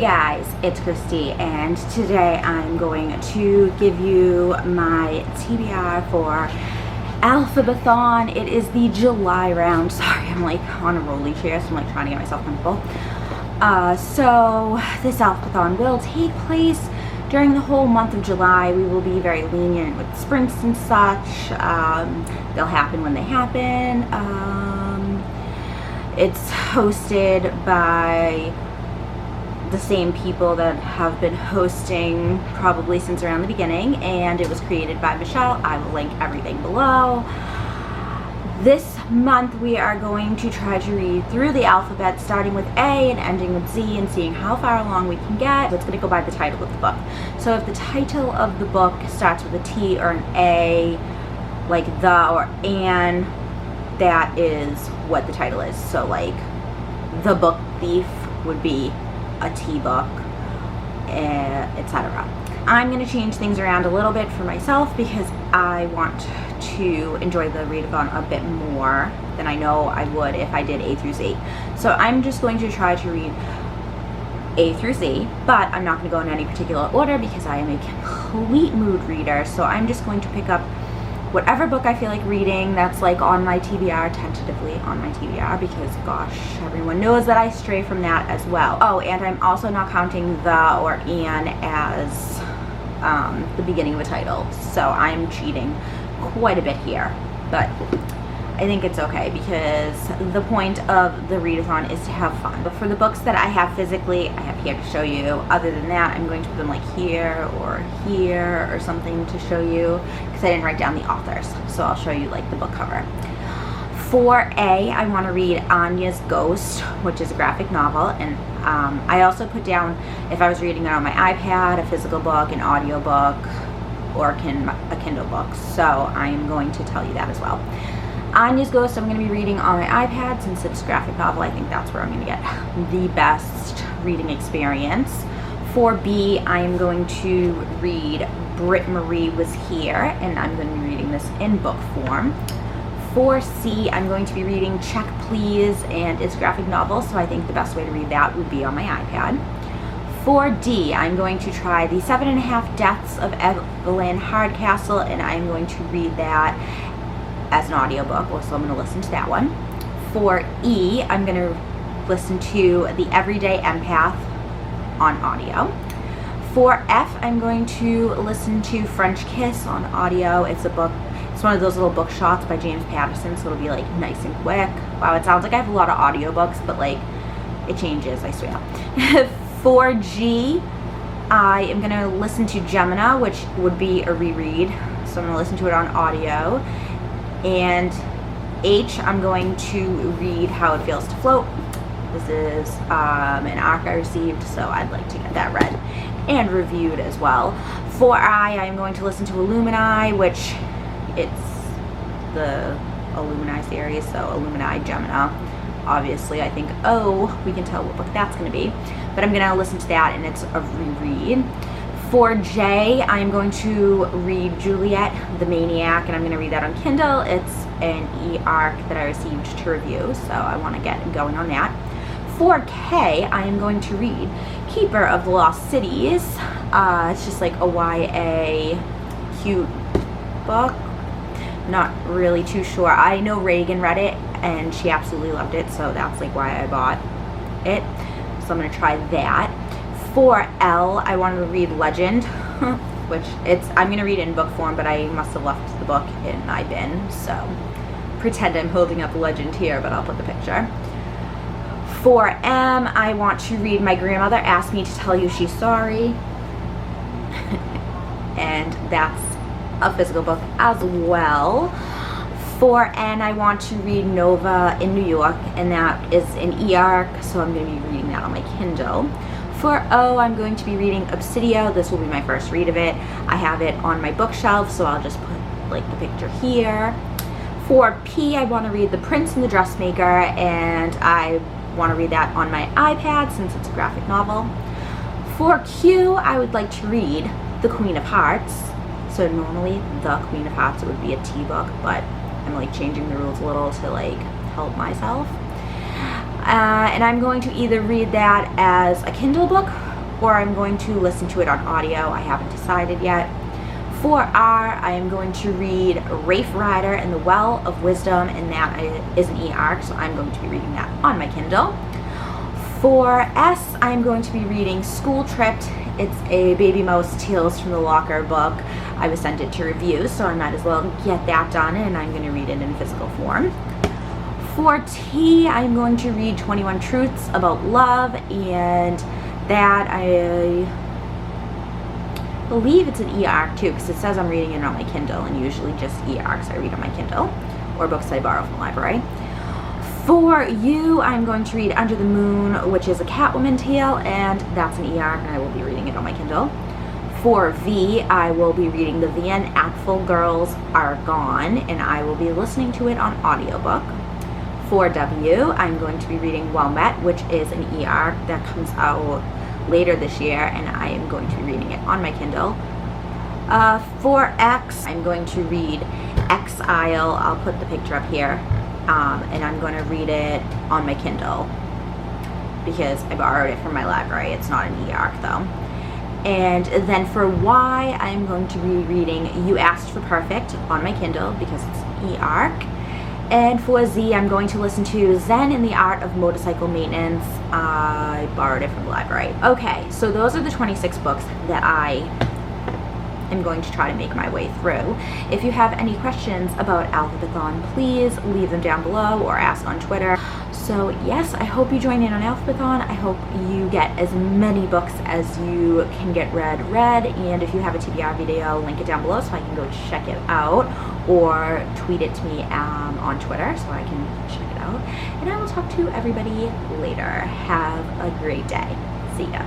guys, it's Christy, and today I'm going to give you my TBR for Alphabethon. It is the July round. Sorry, I'm like on a rolly chair, so I'm like trying to get myself comfortable. So this Alphabethon will take place during the whole month of July. We will be very lenient with sprints and such. They'll happen when they happen. It's hosted by the same people that have been hosting probably since around the beginning, and it was created by Michelle. I will link everything below. This month we are going to try to read through the alphabet, starting with A and ending with Z, and seeing how far along we can get. So it's going to go by the title of the book. So if the title of the book starts with a T or an A, like the or an, that is what the title is. So like The Book Thief would be a T book, etc. I'm going to change things around a little bit for myself because I want to enjoy the readathon a bit more than I know I would if I did A through Z. So I'm just going to try to read A through Z, but I'm not going to go in any particular order because I am a complete mood reader. So I'm just going to pick up whatever book I feel like reading that's like on my TBR, tentatively on my TBR, because gosh, everyone knows that I stray from that as well. Oh, and I'm also not counting the or an as the beginning of a title, so I'm cheating quite a bit here, but I think it's okay because the point of the readathon is to have fun. But for the books that I have physically, I have here to show you. Other than that, I'm going to put them like here or something to show you because I didn't write down the authors. So I'll show you like the book cover. For A, I want to read Anya's Ghost, which is a graphic novel, and I also put down if I was reading it on my iPad, a physical book, an audio book, or a Kindle book. So I'm going to tell you that as well. Anya's Ghost I'm going to be reading on my iPad since it's a graphic novel. I think that's where I'm going to get the best reading experience. For B, I am going to read Britt Marie Was Here, and I'm going to be reading this in book form. For C, I'm going to be reading Check Please, and it's a graphic novel, so I think the best way to read that would be on my iPad. For D, I'm going to try The 7.5 Deaths of Evelyn Hardcastle, and I'm going to read that as an audiobook, so I'm going to listen to that one. For E, I'm going to listen to The Everyday Empath on audio. For F, I'm going to listen to French Kiss on audio. It's a book, it's one of those little book shots by James Patterson, so it'll be like nice and quick. Wow, it sounds like I have a lot of audiobooks, but like it changes, I swear. For G, I am going to listen to Gemina, which would be a reread, so I'm going to listen to it on audio. And H, I'm going to read How It Feels to Float. This is an ARC I received, so I'd like to get that read and reviewed as well. For I am going to listen to Illumini, which it's the Illumini series, so Illumini, Gemina. Obviously, I think, we can tell what book that's going to be. But I'm going to listen to that, and it's a reread. For J, I'm going to read Juliet the Maniac, and I'm going to read that on Kindle. It's an e-arc that I received to review, so I want to get going on that. For K, I am going to read Keeper of the Lost Cities. It's just like a YA cute book. Not really too sure. I know Reagan read it, and she absolutely loved it, so that's like why I bought it. So I'm going to try that. For L, I wanted to read Legend, which I'm going to read it in book form, but I must have left the book in my bin, so pretend I'm holding up Legend here, but I'll put the picture. For M, I want to read My Grandmother Asked Me to Tell You She's Sorry, and that's a physical book as well. For N, I want to read Nova in New York, and that is an e-arc, so I'm going to be reading that on my Kindle. For O, I'm going to be reading Obsidio. This will be my first read of it. I have it on my bookshelf, so I'll just put like the picture here. For P, I want to read The Prince and the Dressmaker, and I want to read that on my iPad since it's a graphic novel. For Q, I would like to read The Queen of Hearts. So normally The Queen of Hearts, it would be a T book, but I'm like changing the rules a little to like help myself. And I'm going to either read that as a Kindle book or I'm going to listen to it on audio. I haven't decided yet. For R, I am going to read Rafe Ryder and the Well of Wisdom, and that is an e-arc, so I'm going to be reading that on my Kindle. For S, I'm going to be reading School Tripped. It's a Baby Mouse Tales from the Locker book. I was sent it to review, so I might as well get that done, and I'm going to read it in physical form. For T, I'm going to read 21 Truths About Love, and that I believe it's an e-arc too, because it says I'm reading it on my Kindle, and usually just e-arcs I read on my Kindle, or books I borrow from the library. For U, I'm going to read Under the Moon, which is a Catwoman tale, and that's an e-arc, and I will be reading it on my Kindle. For V, I will be reading The Van Apfel Girls Are Gone, and I will be listening to it on audiobook. For W, I'm going to be reading Well Met, which is an e-arc that comes out later this year, and I am going to be reading it on my Kindle. For X, I'm going to read Exile. I'll put the picture up here. And I'm going to read it on my Kindle because I borrowed it from my library. It's not an e-arc though. And then for Y, I'm going to be reading You Asked for Perfect on my Kindle because it's an e-arc. And for Z, I'm going to listen to Zen in the Art of Motorcycle Maintenance. I borrowed it from the library. Okay, so those are the 26 books that I am going to try to make my way through. If you have any questions about Alphabethon, please leave them down below or ask on Twitter. So yes, I hope you join in on Alphabethon. I hope you get as many books as you can get read, and if you have a TBR video, link it down below so I can go check it out, or tweet it to me on Twitter so I can check it out. And I will talk to everybody later. Have a great day. See ya.